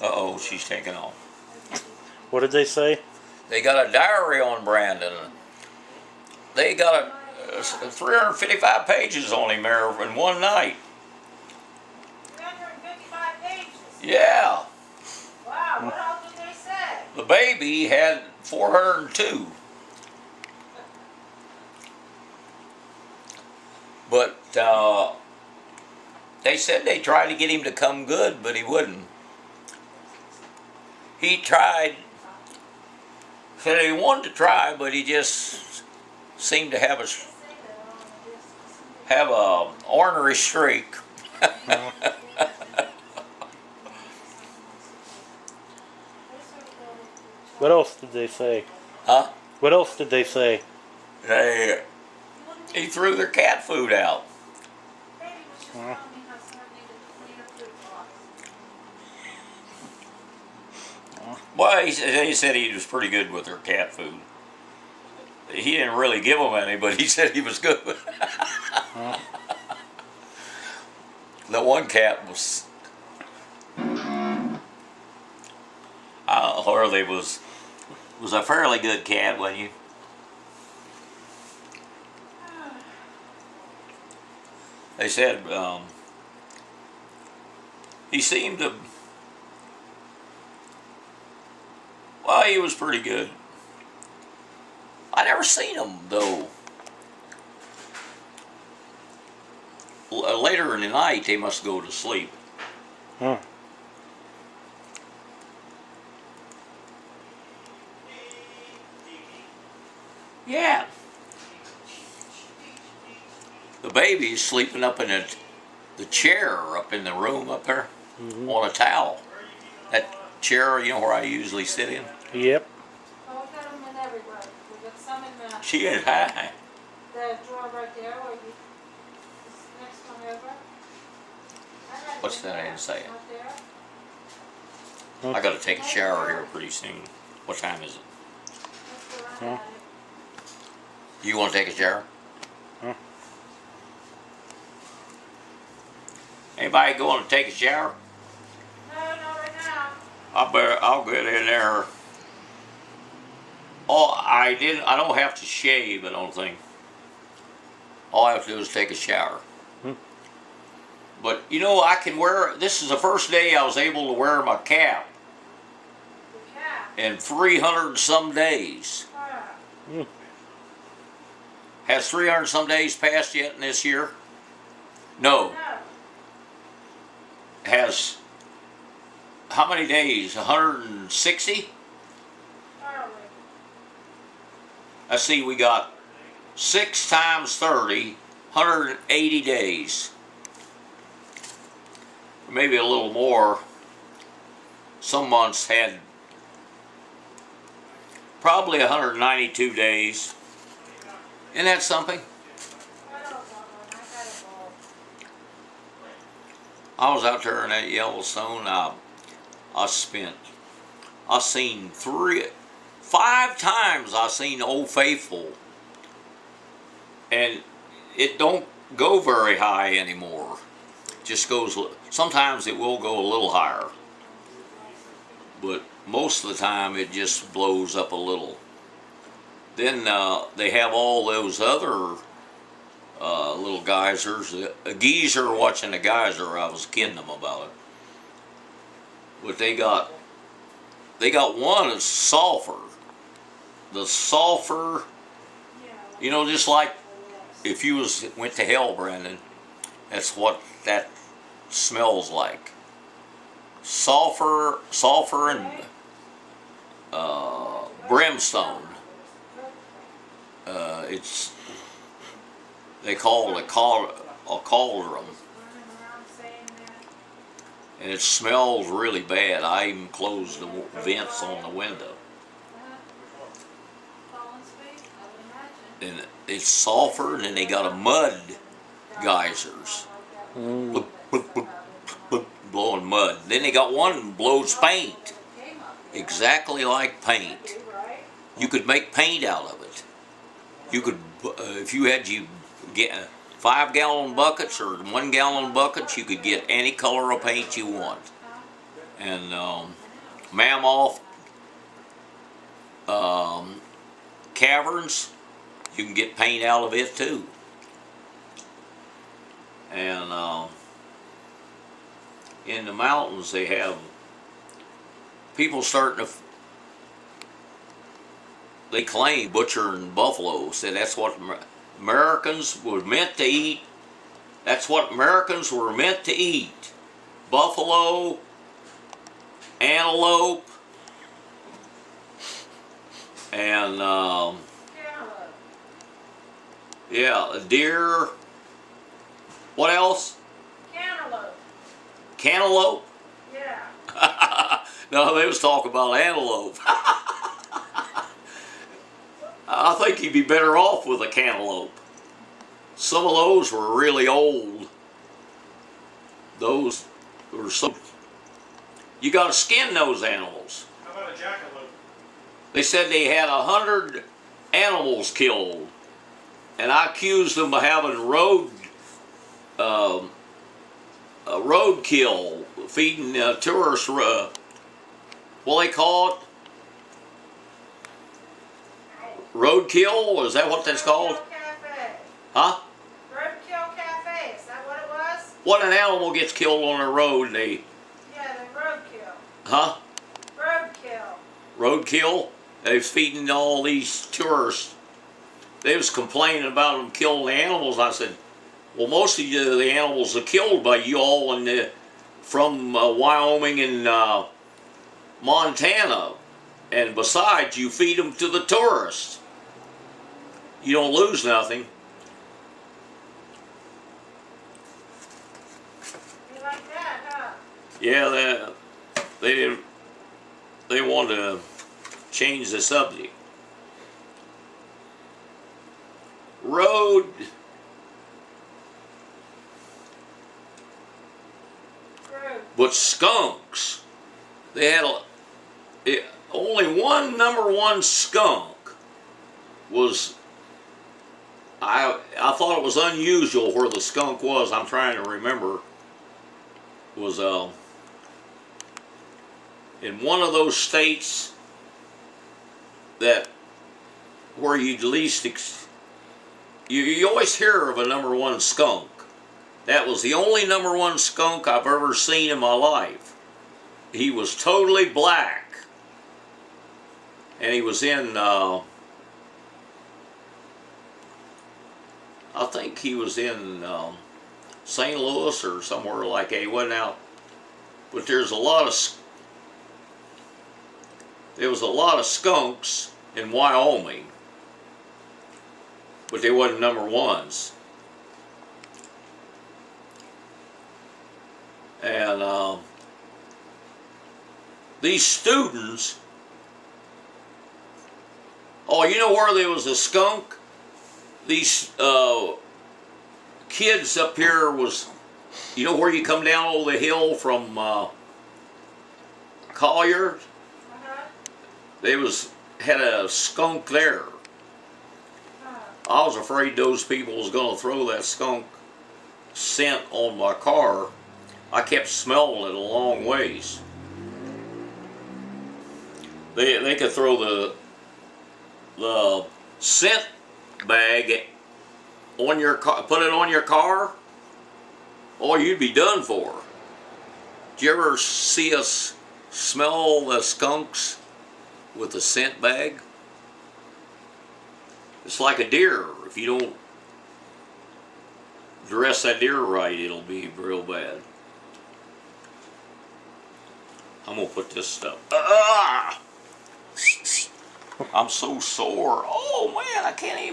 Uh-oh, she's taking off. What did they say? They got a diary on Brandon. They got 355 pages on him there in one night. 355 pages? Yeah. Wow, what else did they say? The baby had 402. But they said they tried to get him to come good, but he wouldn't. He tried, said he wanted to try, but he just seemed to have a ornery streak. What else did they say? Huh? What else did they say? He threw their cat food out. Well, he said he was pretty good with their cat food. He didn't really give them any, but he said he was good. The one cat was, Harley was a fairly good cat, wasn't you? They said he seemed to. Well, he was pretty good. I never seen him though. Later in the night, they must go to sleep. Huh. Yeah. The baby's sleeping up in the chair up in the room up there on a towel. That chair, you know, where I usually sit in. Yep. Oh, we got them in everywhere. We got some in the She is high. drawer right there where you, this next one over. What's that I didn't say? Up there. I got to take a shower here pretty soon. What time is it? Let's go around Huh? at it. You want to take a shower? Huh? Anybody going to take a shower? No, not right now. I'll get in there. Oh, I don't have to shave, I don't think. All I have to do is take a shower. But you know, I can wear. This is the first day I was able to wear my cap The cat. in 300 and some days. Ah, Has 300 and some days passed yet in this year? No. no. Has how many days? 160? Probably. Let's see, we got 6 times 30, 180 days. Maybe a little more. Some months had probably 192 days. Isn't that something? I don't know. I got a ball. I was out there in that Yellowstone. I seen 5 times I seen Old Faithful, and it don't go very high anymore. Just goes. Sometimes it will go a little higher, but most of the time it just blows up a little. Then they have all those other little geysers. A geezer watching a geyser, I was kidding them about it. But they got one that's sulfur. The sulfur, you know, just like if you went to hell, Brandon, that's what that smells like. Sulfur and brimstone. They call it a cauldron, and it smells really bad. I even closed the vents on the window. And it's sulfur, and then they got a mud geysers. Bloop, bloop, bloop, bloop, blowing mud. Then they got one that blows paint. Exactly like paint. You could make paint out of it. You could, if you had get 5-gallon buckets or 1-gallon buckets, you could get any color of paint you want. and mammoth caverns. You can get paint out of it too. And in the mountains they have people starting to, they claim butchering buffalo, said that's what Americans were meant to eat. That's what Americans were meant to eat. Buffalo, antelope, and yeah, deer. What else? Cantaloupe. Cantaloupe? Yeah. No, they was talking about antelope. I think you'd be better off with a cantaloupe. Some of those were really old. Those were so. You got to skin those animals. How about a jackalope? They said they had 100 animals killed, and I accused them of having roadkill, feeding tourists. What they call it? Roadkill? Is that what that's called? Roadkill Cafe. Huh? Roadkill Cafe. Is that what it was? What an animal gets killed on a road? They. Yeah, the roadkill. Huh? Roadkill. Roadkill? They was feeding all these tourists. They was complaining about them killing the animals. I said, well, most of the animals are killed by you all from Wyoming and Montana. And besides, you feed them to the tourists. You don't lose nothing. You like that, huh? Yeah, they want to change the subject. Road. Road. But skunks. They had only one #1 skunk was. I thought it was unusual where the skunk was. I'm trying to remember. Was in one of those states that where you'd least you always hear of a #1 skunk. That was the only #1 skunk I've ever seen in my life. He was totally black, and he was in I think he was in St. Louis or somewhere like that. He wasn't out, but there was a lot of skunks in Wyoming, but they wasn't #1s. And these students, oh, you know where there was a skunk? These kids up here was, you know where you come down over the hill from Collier? Uh-huh. They had a skunk there. I was afraid those people was going to throw that skunk scent on my car. I kept smelling it a long ways. They could throw the scent bag on your car, put it on your car, or you'd be done for. Did you ever see us smell the skunks with a scent bag? It's like a deer. If you don't dress that deer right, it'll be real bad. I'm gonna put this stuff. I'm so sore. Oh man, I can't even.